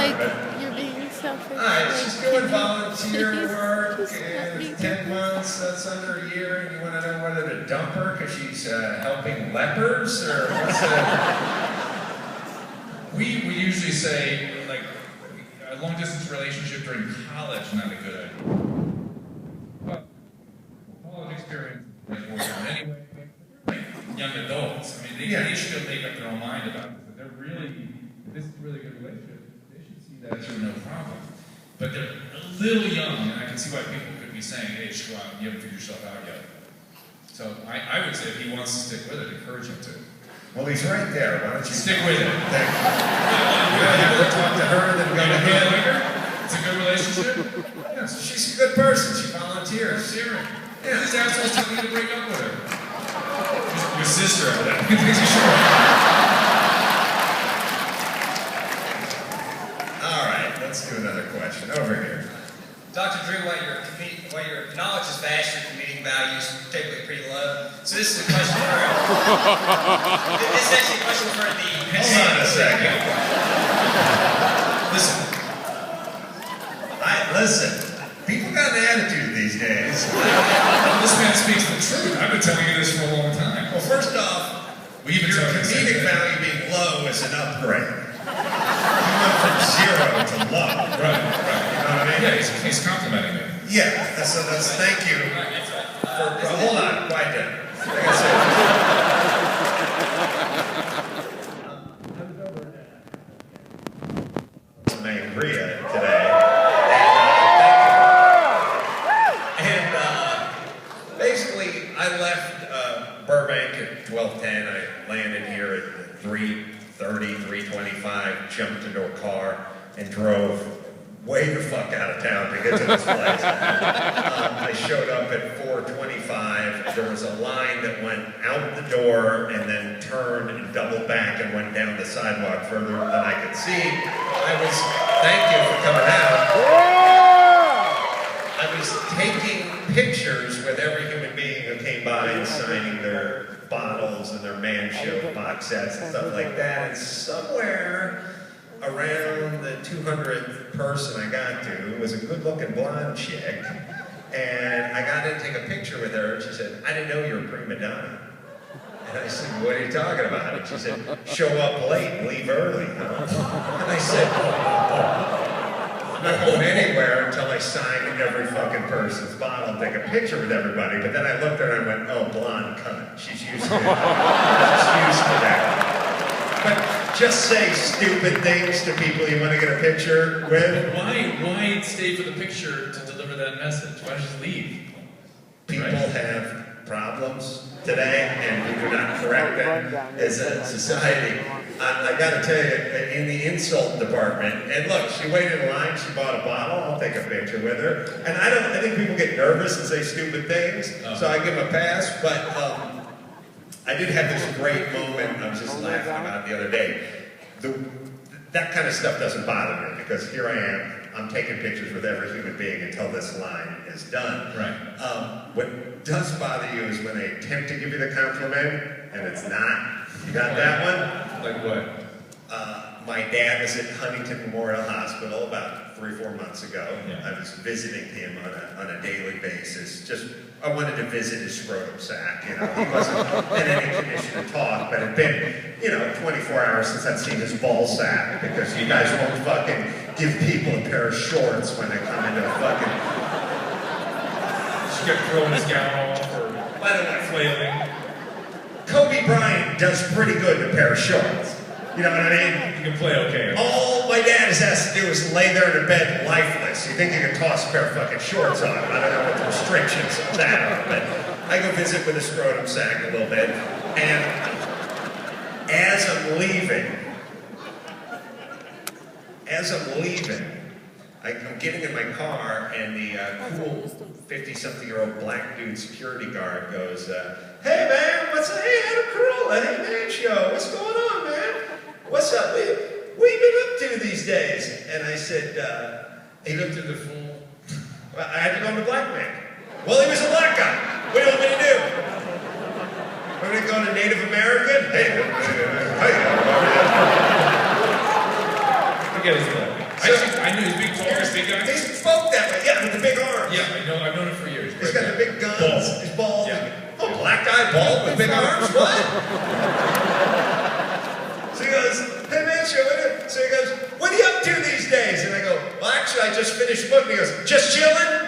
like but... you're being selfish. Alright, like, she's doing volunteer please, work, just let me and go. 10 months, that's under a year, and you want to know whether to dump her because she's helping lepers, or what's that? We usually say, like, a long-distance relationship during college, not a good idea. But college experience is working anyway. Young adults, I mean, they should make up their own mind about this. If they're really, if this is a really good relationship, they should see that as no problem. But they're a little young, and I can see why people could be saying, hey, just go out and you haven't figured yourself out yet. So I would say if he wants to stick with it, encourage him to. Well, he's right there. Why don't you stick with it? Thank you. You have to talk to her, then go to him. It's a good relationship? Yeah, so she's a good person. She volunteers. Yeah, these assholes tell me to break up with her. Your sister, I think you should. All right, let's do another question. Over here. Dr. Drew, while your knowledge is vast, your comedic values typically pretty low. So this is a question for this is actually a question for the Hold on a second. Listen. People got an attitude these days. This man speaks the truth. I've been telling you this for a long time. Well, first off, your comedic value being low is an upgrade. You went from 0 to low. Right. You know what I mean? Yeah, he's complimenting me. Yeah, that's thank you. Hold on, quiet down. Like I said, Sangria today. Basically, I left Burbank at 12:10. I landed here at 3:30, 3:25, jumped into a car, and drove way the fuck out of town to get to this place. I showed up at 4:25. There was a line that went out the door and then turned and doubled back and went down the sidewalk further than I could see. Thank you for coming out. I was taking pictures with every human being who came by and signing their bottles and their Man Show box sets and stuff like that. And somewhere around the 200th person I got to was a good-looking blonde chick. And I got in to take a picture with her, and she said, I didn't know you were a prima donna. And I said, what are you talking about? And she said, show up late, leave early. Huh? And I said, I'm not going anywhere until I sign every fucking person's bottle and take a picture with everybody. But then I looked at her and I went, oh, blonde cunt. She's used to it. She's used to that. But just say stupid things to people you want to get a picture with. Why stay for the picture to deliver that message? Why just leave? People have problems today, and we do not correct them as a society. I got to tell you, in the insult department, and look, she waited in line, she bought a bottle, I'll take a picture with her. And I think people get nervous and say stupid things, so I give them a pass, but I did have this great moment I was just laughing about the other day. That kind of stuff doesn't bother me, because here I am, I'm taking pictures with every human being until this line is done. Right. What does bother you is when they attempt to give you the compliment, and it's not. You got that one? Like what? My dad was at Huntington Memorial Hospital about 3 or 4 months ago. Yeah. I was visiting him on a daily basis. I wanted to visit his scrotum sac. He wasn't in any condition to talk, but it'd been, 24 hours since I'd seen his ball sack, because you guys won't fucking give people a pair of shorts when they come into a fucking... She kept throwing his gown off or By the way, flailing. Kobe Bryant does pretty good in a pair of shorts. You know what I mean? You can play okay. All my dad has to do is lay there in a bed lifeless. You think you can toss a pair of fucking shorts on him? I don't know what the restrictions of that are, but I go visit with a scrotum sack a little bit, and as I'm leaving, I'm getting in my car, and the cool 50-something-year-old black dude security guard goes, hey man, hey, Adam Carolla, hey man show, what's going on, man? What's up? What you been up to these days? And I said, he looked at the fool. I had to go to black man. Well, he was a black guy. What do you want me to do? Want me to go to Native American? Hey, Forget his look. I knew he's big, tall, big guy. He spoke that way, yeah, with the big arms. Yeah, I've known him for years. He's got the big guns, Bald. he's bald. Yeah. Oh, black guy, bald with big arms, what? So he goes, hey man, so he goes, what are you up to these days? And I go, well actually I just finished a book. And he goes, just chilling?